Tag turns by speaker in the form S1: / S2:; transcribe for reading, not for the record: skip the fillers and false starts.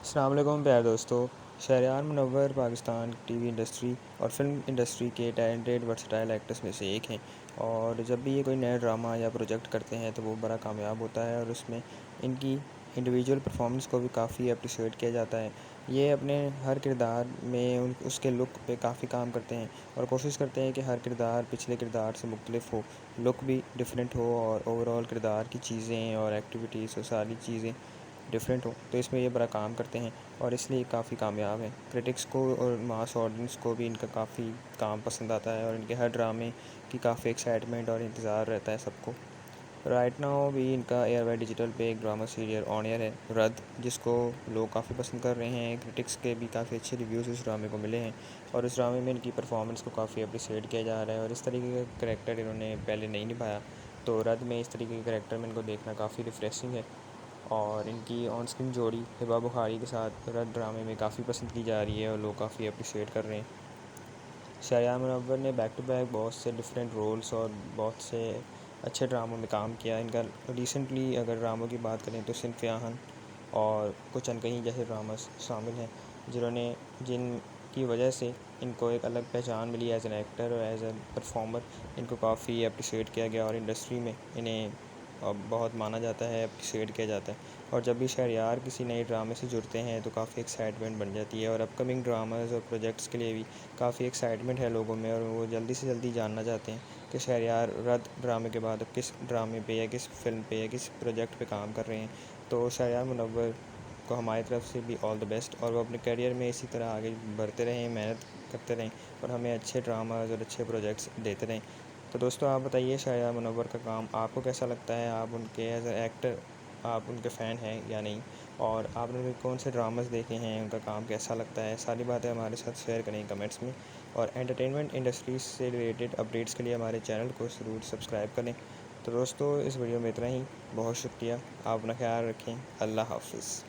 S1: अस्सलाम वालेकुम प्यारे दोस्तों। शहरयार मुनव्वर पाकिस्तान टीवी इंडस्ट्री और फिल्म इंडस्ट्री के टैलेंटेड वर्सटाइल एक्टर्स में से एक हैं। और जब भी ये कोई नया ड्रामा या प्रोजेक्ट करते हैं तो वो बड़ा कामयाब होता है और उसमें इनकी इंडिविजुअल परफॉर्मेंस को भी काफ़ी अप्रिशिएट किया जाता है। ये अपने हर किरदार में उसके लुक पे काफ़ी काम करते हैं और कोशिश करते हैं कि हर किरदार पिछले किरदार से मुख्तलिफ हो, लुक भी डिफरेंट हो और ओवरऑल किरदार की चीज़ें और एक्टिविटीज़ और सारी चीज़ें डिफरेंट हो। तो इसमें ये बड़ा काम करते हैं और इसलिए काफ़ी कामयाब हैं। क्रिटिक्स को और मास ऑडियंस को भी इनका काफ़ी काम पसंद आता है और इनके हर ड्रामे की काफ़ी एक्साइटमेंट और इंतज़ार रहता है सबको। राइट नाउ भी इनका एयरवाई डिजिटल पे एक ड्रामा सीरियल ऑन एयर है, रद्द, जिसको लोग काफ़ी पसंद कर रहे हैं। क्रिटिक्स के भी काफ़ी अच्छे रिव्यूज़ उस ड्रामे को मिले हैं और इस ड्रामे में इनकी परफॉर्मेंस को काफ़ी अप्रिशिएट किया जा रहा है और इस तरीके का करैक्टर इन्होंने पहले नहीं निभाया। तो रद्द में इस तरीके के करैक्टर में इनको देखना काफ़ी रिफ़्रेशिंग है और इनकी ऑन स्क्रीन जोड़ी हिबा बुखारी के साथ रद्द ड्रामे में काफ़ी पसंद की जा रही है और लोग काफ़ी अप्रिशिएट कर रहे हैं। शहरयार मुनव्वर ने बैक टू बैक बहुत से डिफरेंट रोल्स और बहुत से अच्छे ड्रामों में काम किया। इनका रिसेंटली अगर ड्रामों की बात करें तो सिनफ आहन और कुछ अनकही जैसे ड्रामास शामिल हैं, जिनकी वजह से इनको एक अलग पहचान मिली एज एन एक्टर और एज एन परफॉर्मर। इनको काफ़ी अप्रिशिएट किया गया और इंडस्ट्री में इन्हें बहुत माना जाता है, अप्रिशिएट किया जाता है। और जब भी शहरयार किसी नए ड्रामे से जुड़ते हैं तो काफ़ी एक्साइटमेंट बन जाती है और अपकमिंग ड्रामास और प्रोजेक्ट्स के लिए भी काफ़ी एक्साइटमेंट है लोगों में और वो जल्दी से जल्दी जानना चाहते हैं कि शहरयार रद्द ड्रामे के बाद अब किस ड्रामे पे या किस फिल्म पे या किस प्रोजेक्ट पे काम कर रहे हैं। तो शहरयार मुनव्वर को हमारी तरफ से भी ऑल द बेस्ट और वो अपने करियर में इसी तरह आगे बढ़ते रहें, मेहनत करते रहें और हमें अच्छे ड्रामाज और अच्छे प्रोजेक्ट्स देते रहें। तो दोस्तों आप बताइए शहरयार मुनव्वर का काम आपको कैसा लगता है? आप उनके एज ए एक्टर आप उनके फ़ैन हैं या नहीं? और आपने उनके कौन से ड्रामास देखे हैं? उनका काम कैसा लगता है? सारी बातें हमारे साथ शेयर करें कमेंट्स में और एंटरटेनमेंट इंडस्ट्रीज से रिलेटेड अपडेट्स के लिए हमारे चैनल को ज़रूर सब्सक्राइब करें। तो दोस्तों इस वीडियो में इतना ही। बहुत शुक्रिया। आप अपना ख्याल रखें। अल्लाह हाफ़िज़।